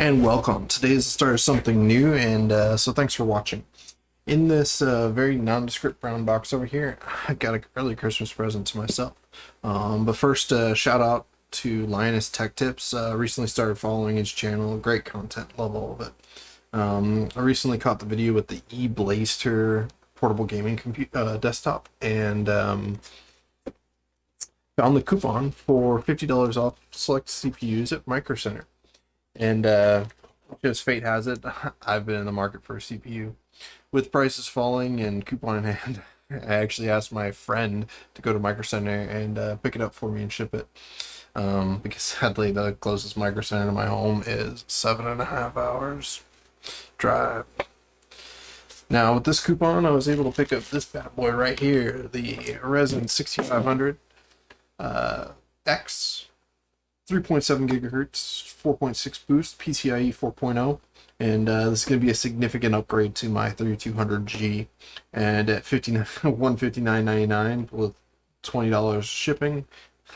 And welcome. Today is the start of something new, and so thanks for watching. In this very nondescript brown box over here, I got an early Christmas present to myself. But first, shout out to linustechtips. Recently started following his channel. Great content, love all of it. I recently caught the video with the E-Blaster portable gaming desktop, and found the coupon for $50 off select CPUs at Microcenter. And as fate has it, I've been in the market for a CPU. With prices falling and coupon in hand, I actually asked my friend to go to Microcenter and pick it up for me and ship it. Because sadly, the closest Microcenter to my home is 7.5 hours drive. Now, with this coupon, I was able to pick up this bad boy right here, the Ryzen 6500 X. 3.7 gigahertz, 4.6 boost, PCIe 4.0, and this is going to be a significant upgrade to my 3200G. And at $159.99 with $20 shipping,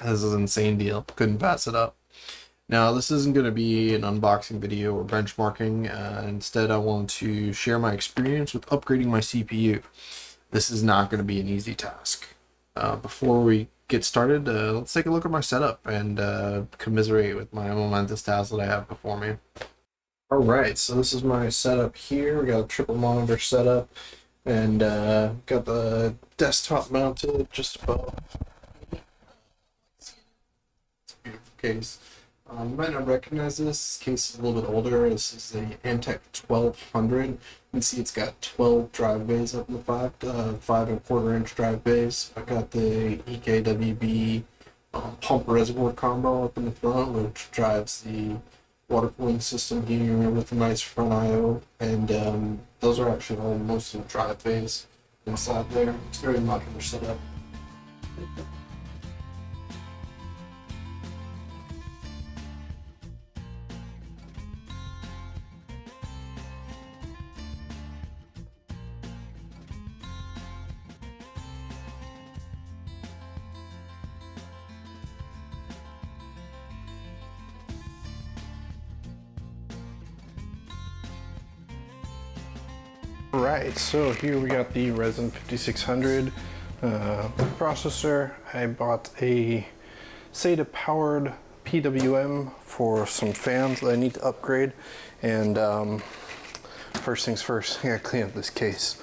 this is an insane deal. Couldn't pass it up. Now, this isn't going to be an unboxing video or benchmarking. Instead, I want to share my experience with upgrading my CPU. This is not going to be an easy task. Before we get started, let's take a look at my setup and commiserate with my momentous task that I have before me. Alright, so this is my setup here. We got a triple monitor setup, and got the desktop mounted just above. It's a beautiful case. You might not recognize this. This case is a little bit older. This is the AMD 1200. You can see it's got 12 drive bays up in the 5.25-inch drive bays. I got the EKWB pump reservoir combo up in the front, which drives the water cooling system here with a nice front I/O. And those are actually all most of the drive bays inside there. It's very modular setup. Alright, so here we got the Ryzen 5600 processor. I bought a SATA powered PWM for some fans that I need to upgrade, and first things first, I gotta clean up this case.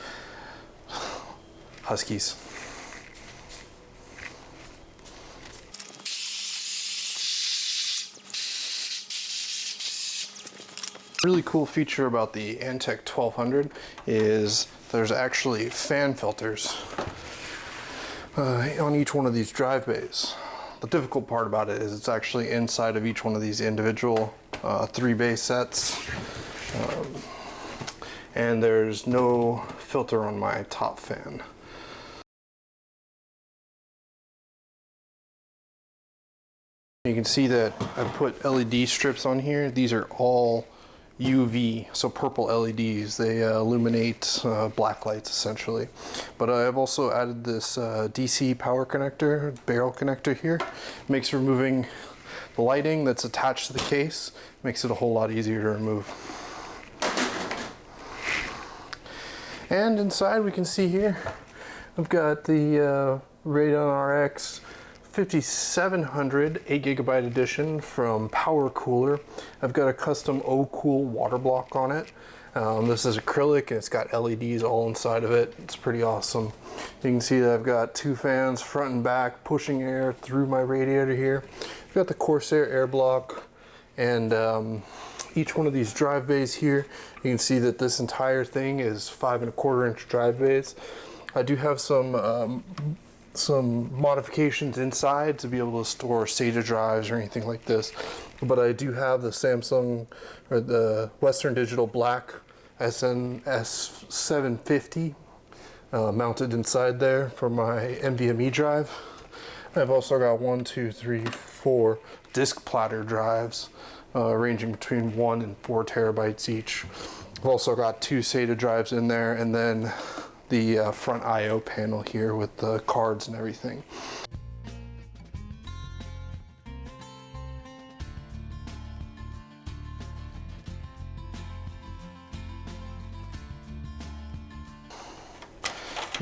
Huskies. Really cool feature about the Antec 1200 is there's actually fan filters on each one of these drive bays. The difficult part about it is it's actually inside of each one of these individual 3-bay sets, and there's no filter on my top fan. You can see that I put LED strips on here. These are all UV, so purple LEDs. They illuminate black lights essentially. But I've also added this DC power connector, barrel connector here. Makes removing the lighting that's attached to the case, makes it a whole lot easier to remove. And inside we can see here, I've got the Radeon RX 5700 8GB edition from Power Cooler. I've got a custom O-Cool water block on it. This is acrylic and it's got LEDs all inside of it. It's pretty awesome. You can see that I've got 2 fans front and back pushing air through my radiator here. I've got the Corsair air block, and each one of these drive bays here, you can see that this entire thing is 5.25-inch drive bays. I do have some modifications inside to be able to store SATA drives or anything like this, but I do have the Samsung or the Western Digital Black SNS750 mounted inside there for my NVMe drive. I've also got 4 disk platter drives ranging between 1 and 4 terabytes each. I've also got 2 SATA drives in there, and then the front I/O panel here with the cards and everything.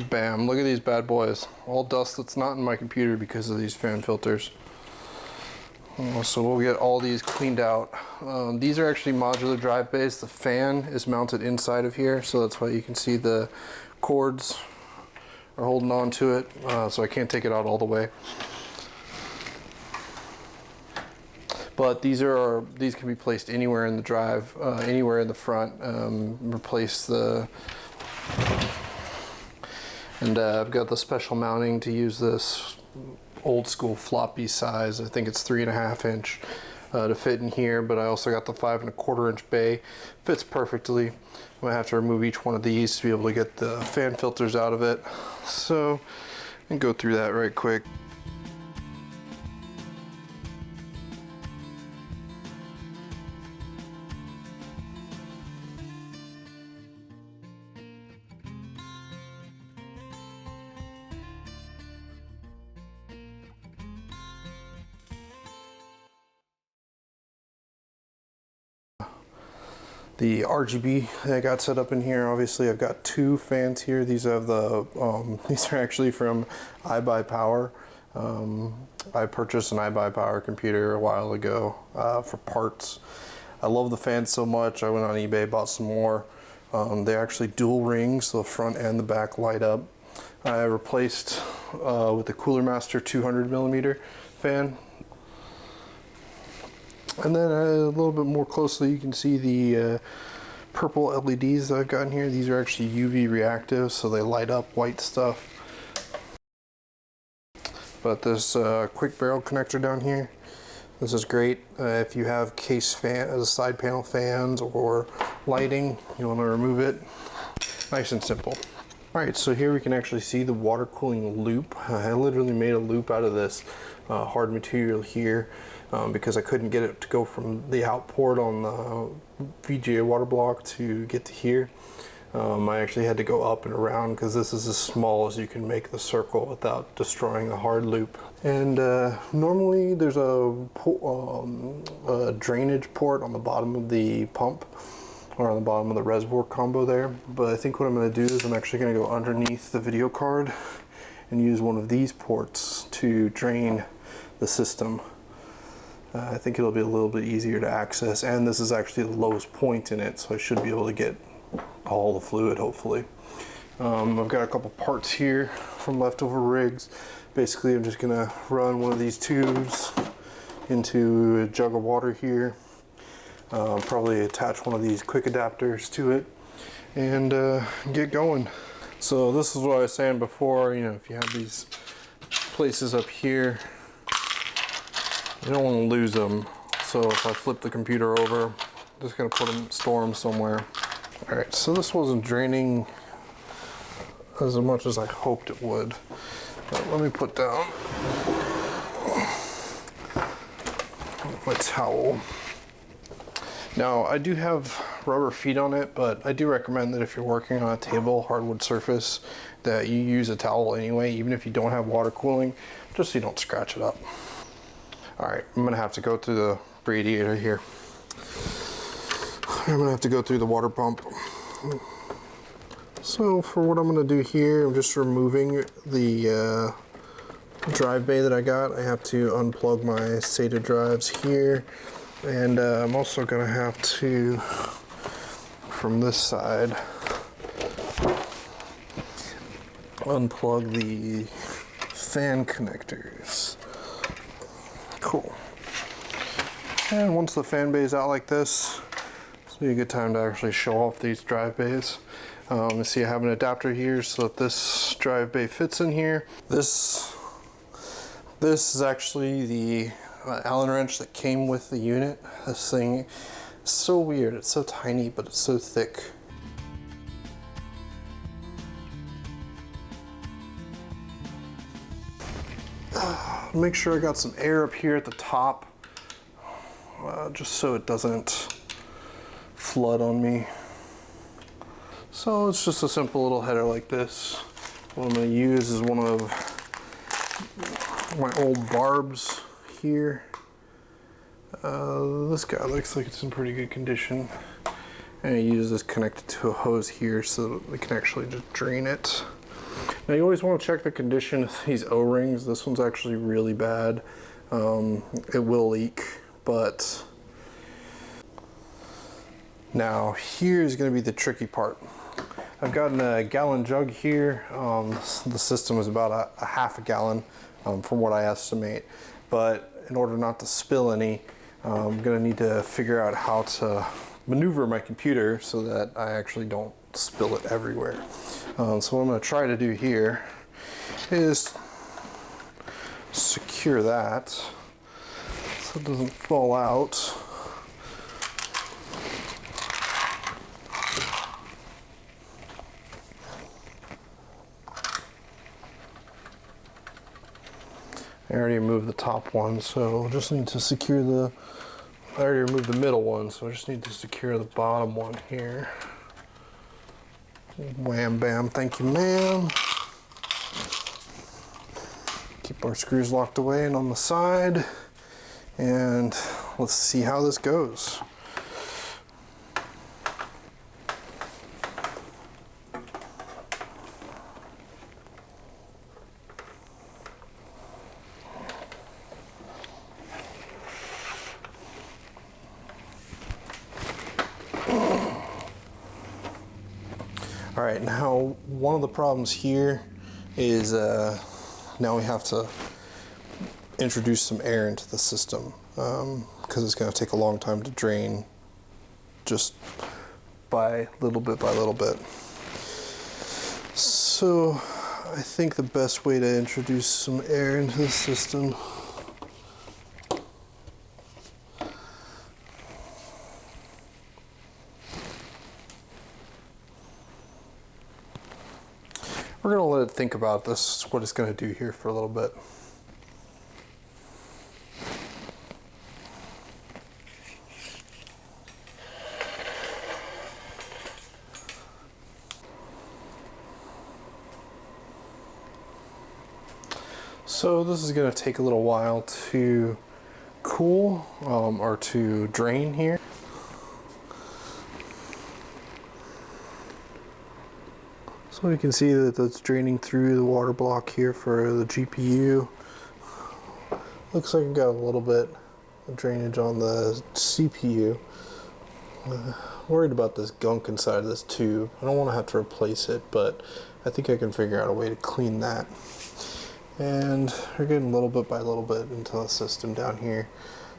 Bam, look at these bad boys. All dust that's not in my computer because of these fan filters. So we'll get all these cleaned out. These are actually modular drive bays. The fan is mounted inside of here, so that's why you can see the cords are holding on to it, so I can't take it out all the way. But these can be placed anywhere in the drive, anywhere in the front. Replace the, and I've got the special mounting to use this old school floppy size. I think it's 3.5 inch to fit in here, but I also got the 5.25 inch bay. Fits perfectly. I'm gonna have to remove each one of these to be able to get the fan filters out of it. So I can go through that right quick. The RGB that I got set up in here, obviously I've got 2 fans here. These have the, these are actually from iBuyPower. I purchased an iBuyPower computer a while ago for parts. I love the fans so much, I went on eBay, bought some more. They actually dual rings, so the front and the back light up. I replaced with the Cooler Master 200mm fan. And then a little bit more closely, you can see the purple LEDs that I've got in here. These are actually UV reactive, so they light up white stuff. But this quick barrel connector down here, this is great if you have case fan, side panel fans or lighting. You want to remove it. Nice and simple. All right, so here we can actually see the water cooling loop. I literally made a loop out of this hard material here because I couldn't get it to go from the out port on the VGA water block to get to here. I actually had to go up and around because this is as small as you can make the circle without destroying the hard loop. And normally there's a drainage port on the bottom of the pump, or on the bottom of the reservoir combo there. But I think what I'm going to do is I'm actually going to go underneath the video card and use one of these ports to drain the system. I think it'll be a little bit easier to access, and this is actually the lowest point in it, so I should be able to get all the fluid, hopefully. I've got a couple parts here from leftover rigs. Basically, I'm just going to run one of these tubes into a jug of water here. Probably attach one of these quick adapters to it and get going. So this is what I was saying before, you know, if you have these places up here, you don't want to lose them. So if I flip the computer over, I'm just going to put them, store them somewhere. All right, so this wasn't draining as much as I hoped it would. But let me put down my towel. Now, I do have rubber feet on it, but I do recommend that if you're working on a table, hardwood surface, that you use a towel anyway, even if you don't have water cooling, just so you don't scratch it up. All right, I'm gonna have to go through the radiator here. I'm gonna have to go through the water pump. So for what I'm gonna do here, I'm just removing the drive bay that I got. I have to unplug my SATA drives here. And I'm also going to have to, from this side, unplug the fan connectors. Cool. And once the fan bay is out like this, so you get time to actually show off these drive bays. You see I have an adapter here so that this drive bay fits in here. This is actually the Allen wrench that came with the unit. This thing is so weird. It's so tiny, but it's so thick. Make sure I got some air up here at the top, just so it doesn't flood on me. So it's just a simple little header like this. What I'm going to use is one of my old barbs here. This guy looks like it's in pretty good condition, and I use this connected to a hose here so that we can actually just drain it. Now you always want to check the condition of these O-rings. This one's actually really bad. It will leak, but now here's going to be the tricky part. I've got a gallon jug here. The system is about a half a gallon from what I estimate, but in order not to spill any, I'm going to need to figure out how to maneuver my computer so that I actually don't spill it everywhere. So what I'm going to try to do here is secure that so it doesn't fall out. I already removed the top one, so I just need to secure the, I already removed the middle one, so I just need to secure the bottom one here. Wham bam, thank you ma'am. Keep our screws locked away and on the side, and let's see how this goes. All right, now one of the problems here is now we have to introduce some air into the system because it's going to take a long time to drain just by little bit by little bit. So I think the best way to introduce some air into the system we're going to let it think about this, what it's going to do here for a little bit. So this is going to take a little while to cool or to drain here. So you can see that that's draining through the water block here for the GPU. Looks like it got a little bit of drainage on the CPU. Worried about this gunk inside of this tube. I don't want to have to replace it, but I think I can figure out a way to clean that. And we're getting a little bit by little bit into the system down here.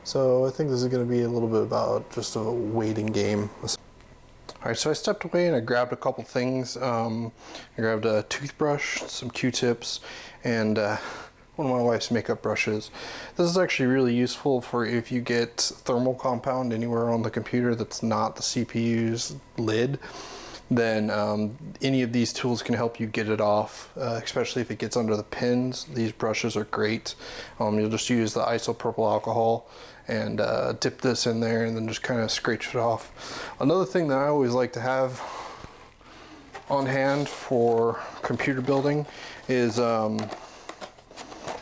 So I think this is going to be a little bit about just a waiting game. Alright, so I stepped away and I grabbed a couple things. I grabbed a toothbrush, some Q-tips, and one of my wife's makeup brushes. This is actually really useful for if you get thermal compound anywhere on the computer that's not the CPU's lid. Then any of these tools can help you get it off, especially if it gets under the pins. These brushes are great. You'll just use the isopropyl alcohol and dip this in there and then just kind of scratch it off. Another thing that I always like to have on hand for computer building is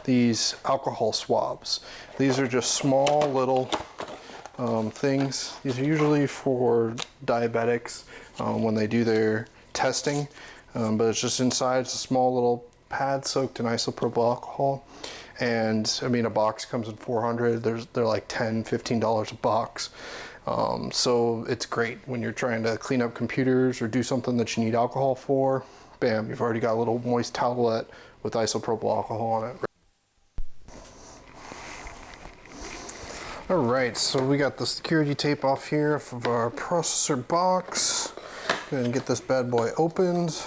these alcohol swabs. These are just small little things. These are usually for diabetics when they do their testing, but it's just inside. It's a small little pad soaked in isopropyl alcohol, and I mean a box comes in 400. They're like $10–15 a box, so it's great when you're trying to clean up computers or do something that you need alcohol for. Bam, you've already got a little moist towelette with isopropyl alcohol on it. Alright, so we got the security tape off here of our processor box. Go ahead and get this bad boy opened.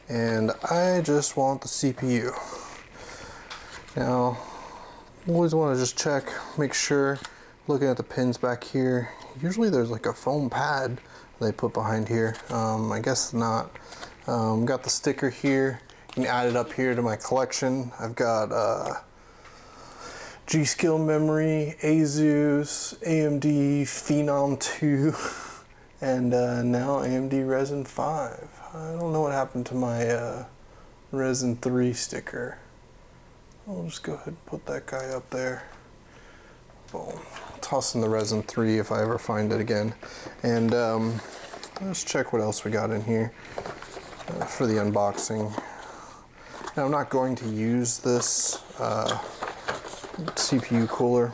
And I just want the CPU. Now, always want to just check, make sure, looking at the pins back here, usually there's like a foam pad they put behind here. I guess not. Got the sticker here. You can add it up here to my collection. I've got G-Skill memory, Asus, AMD Phenom 2, and now AMD Ryzen 5. I don't know what happened to my Ryzen 3 sticker. I'll just go ahead and put that guy up there. Boom. Toss in the Ryzen 3 if I ever find it again. And let's check what else we got in here for the unboxing. Now I'm not going to use this CPU cooler,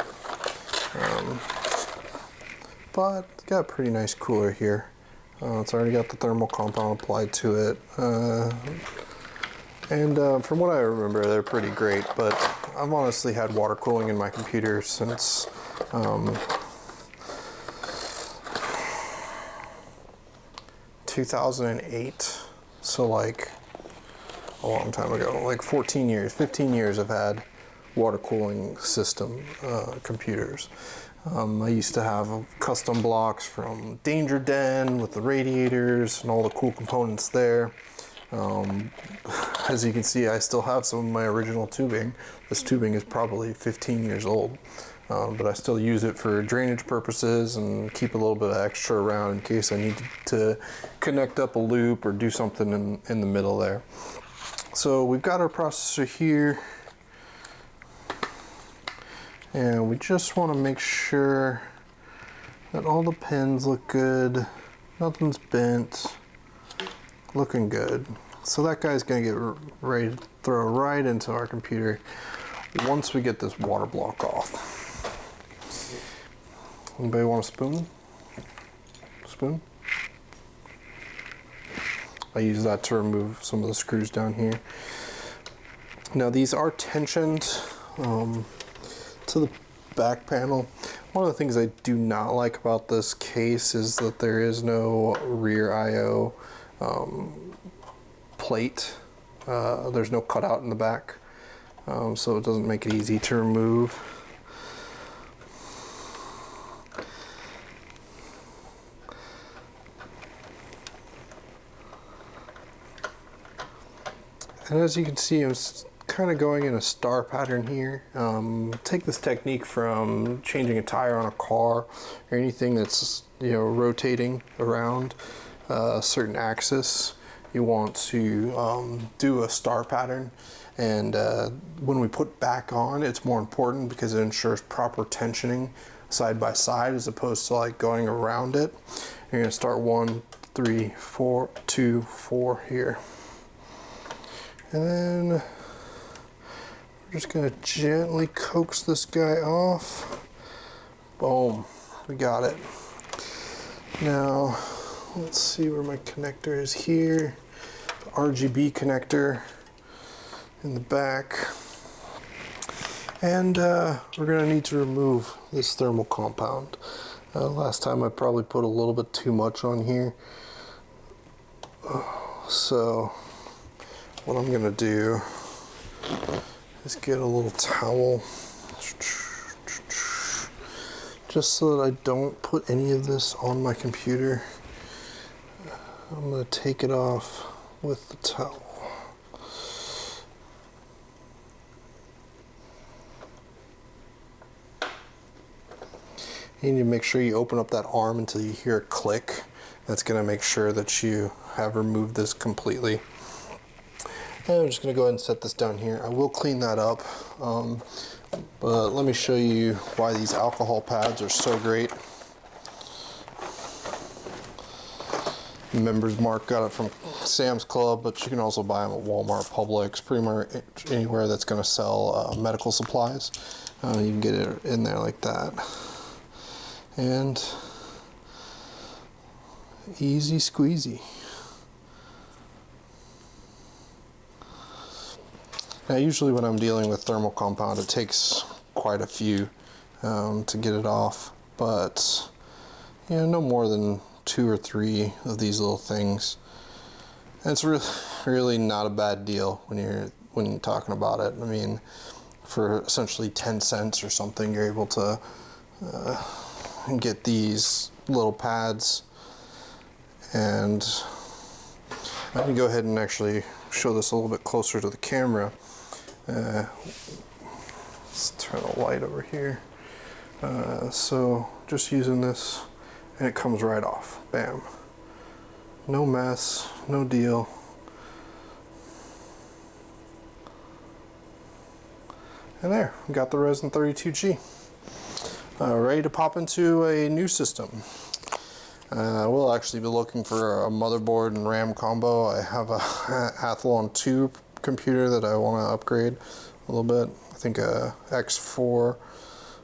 but it's got a pretty nice cooler here. It's already got the thermal compound applied to it, and from what I remember, they're pretty great. But I've honestly had water cooling in my computer since 2008, so like a long time ago, like 14 years, 15 years I've had water cooling system computers. I used to have custom blocks from Danger Den with the radiators and all the cool components there. As you can see, I still have some of my original tubing. This tubing is probably 15 years old, but I still use it for drainage purposes and keep a little bit of extra around in case I need to connect up a loop or do something in the middle there. So we've got our processor here, and we just want to make sure that all the pins look good, nothing's bent, looking good. So that guy's going to get ready to throw right into our computer once we get this water block off. Anybody want a spoon? Spoon? I use that to remove some of the screws down here. Now these are tensioned to the back panel. One of the things I do not like about this case is that there is no rear I/O plate. There's no cutout in the back, so it doesn't make it easy to remove. And as you can see, I'm kind of going in a star pattern here. Take this technique from changing a tire on a car or anything that's, you know, rotating around a certain axis. You want to do a star pattern, and when we put back on, it's more important because it ensures proper tensioning side by side as opposed to like going around it. You're going to start 1, 3, 4, 2, 4 here. And then we're just going to gently coax this guy off. Boom, we got it. Now, let's see where my connector is here. The RGB connector in the back. And we're going to need to remove this thermal compound. Last time I probably put a little bit too much on here. So what I'm gonna do is get a little towel just so that I don't put any of this on my computer. I'm gonna take it off with the towel. You need to make sure you open up that arm until you hear a click. That's gonna make sure that you have removed this completely. And I'm just going to go ahead and set this down here. I will clean that up, but let me show you why these alcohol pads are so great. Members Mark got it from Sam's Club, but you can also buy them at Walmart, Publix, pretty much anywhere that's going to sell medical supplies. You can get it in there like that. And easy squeezy. Now usually when I'm dealing with thermal compound, it takes quite a few to get it off, but you know, no more than 2 or 3 of these little things. And it's really not a bad deal when you're talking about it. I mean, for essentially 10 cents or something, you're able to get these little pads. And I can go ahead and actually show this a little bit closer to the camera. Let's turn the light over here. So just using this, and it comes right off. Bam. No mess, no deal. And there, we got the Ryzen 32G. Ready to pop into a new system. We'll actually be looking for a motherboard and RAM combo. I have a Athlon 2 computer that I want to upgrade a little bit. I think a X4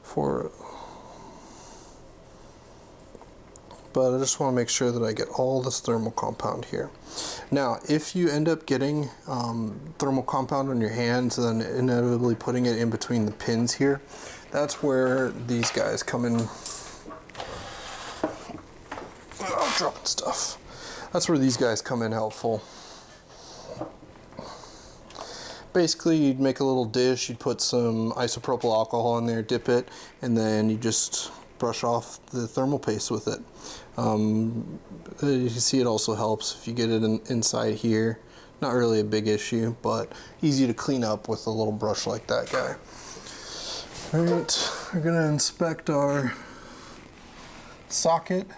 for, but I just want to make sure that I get all this thermal compound here. Now, if you end up getting thermal compound on your hands and then inevitably putting it in between the pins here, that's where these guys come in. Oh, dropping stuff. That's where these guys come in helpful. Basically, you'd make a little dish, you'd put some isopropyl alcohol in there, dip it, and then you just brush off the thermal paste with it. You can see it also helps if you get it inside here. Not really a big issue, but easy to clean up with a little brush like that guy. Alright, we're going to inspect our socket.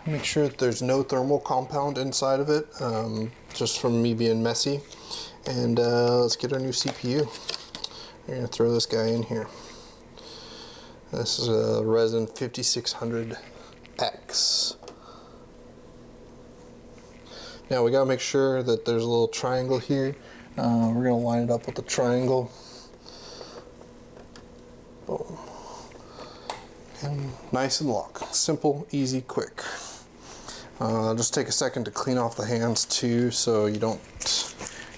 Make sure that there's no thermal compound inside of it, just from me being messy. And let's get our new CPU. We're going to throw this guy in here. This is a Ryzen 5600X. Now we got to make sure that there's a little triangle here. We're going to line it up with the triangle. Boom. And nice and lock. Simple, easy, quick. Just take a second to clean off the hands too, so you don't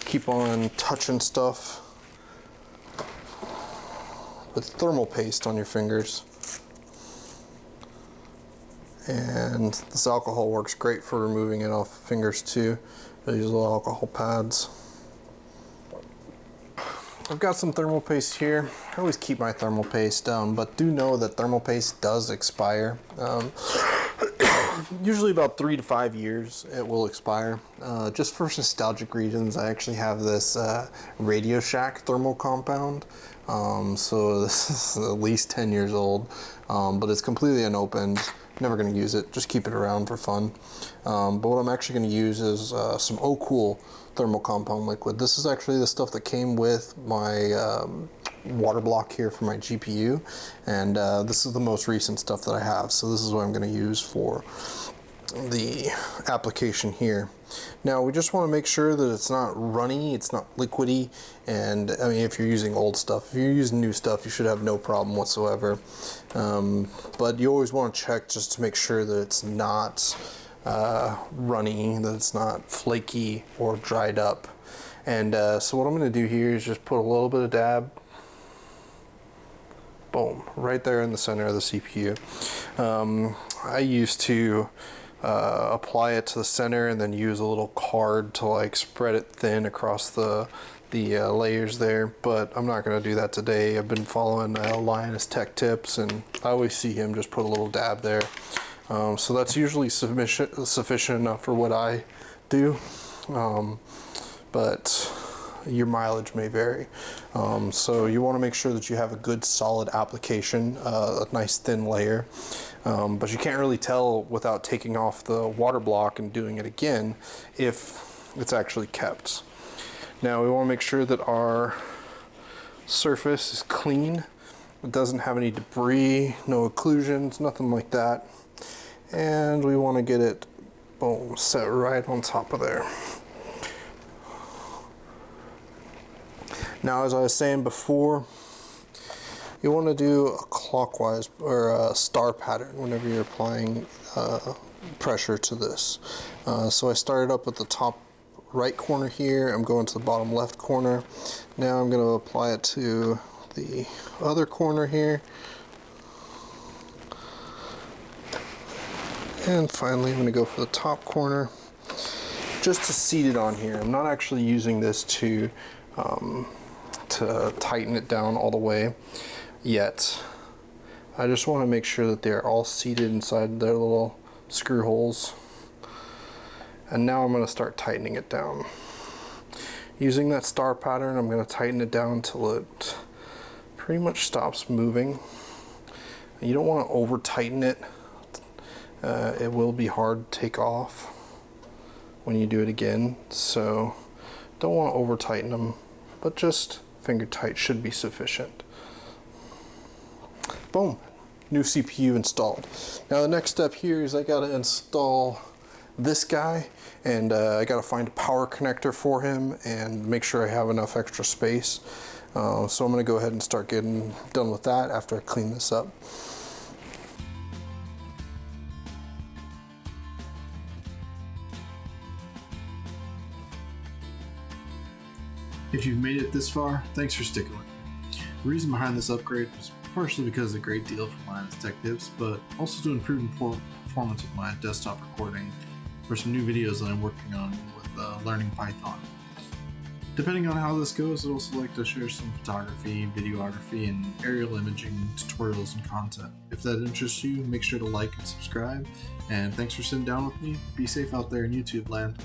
keep on touching stuff with thermal paste on your fingers. And this alcohol works great for removing it off fingers too. These little alcohol pads. I've got some thermal paste here. I always keep my thermal paste, but do know that thermal paste does expire. Usually about 3 to 5 years it will expire. Just for nostalgic reasons, I actually have this Radio Shack thermal compound. So this is at least 10 years old, but it's completely unopened. Never going to use it, just keep it around for fun. But what I'm actually going to use is some Cool thermal compound liquid. This is actually the stuff that came with my water block here for my GPU, and this is the most recent stuff that I have, so this is what I'm going to use for the application here. Now we just want to make sure that it's not runny, it's not liquidy, and I mean, if you're using old stuff, if you're using new stuff, you should have no problem whatsoever. But you always want to check just to make sure that it's not runny, that it's not flaky or dried up. And so what I'm going to do here is just put a little bit of dab, boom, right there in the center of the CPU. I used to apply it to the center and then use a little card to like spread it thin across the layers there, but I'm not going to do that today. I've been following linustechtips, and I always see him just put a little dab there. So that's usually sufficient enough for what I do, but your mileage may vary. So you want to make sure that you have a good solid application, a nice thin layer, but you can't really tell without taking off the water block and doing it again if it's actually kept. Now we want to make sure that our surface is clean. It doesn't have any debris, no occlusions, nothing like that. And we want to get it, boom, set right on top of there. Now, as I was saying before, you want to do a clockwise or a star pattern whenever you're applying pressure to this. So I started up at the top right corner here. I'm going to the bottom left corner. Now I'm going to apply it to the other corner here. And finally, I'm going to go for the top corner just to seat it on here. I'm not actually using this to tighten it down all the way yet. I just want to make sure that they're all seated inside their little screw holes. And now I'm going to start tightening it down. Using that star pattern, I'm going to tighten it down until it pretty much stops moving. You don't want to over tighten it. It will be hard to take off when you do it again, so don't want to over tighten them, but just finger tight should be sufficient. Boom, new CPU installed. Now the next step here is I got to install this guy, and I gotta find a power connector for him and make sure I have enough extra space. So I'm gonna go ahead and start getting done with that after I clean this up. If you've made it this far, thanks for sticking with me. The reason behind this upgrade was partially because of a great deal from linustechtips, but also to improve performance with my desktop recording for some new videos that I'm working on with learning Python. Depending on how this goes, I'd also like to share some photography, videography, and aerial imaging tutorials and content. If that interests you, make sure to like and subscribe, and thanks for sitting down with me. Be safe out there in YouTube land.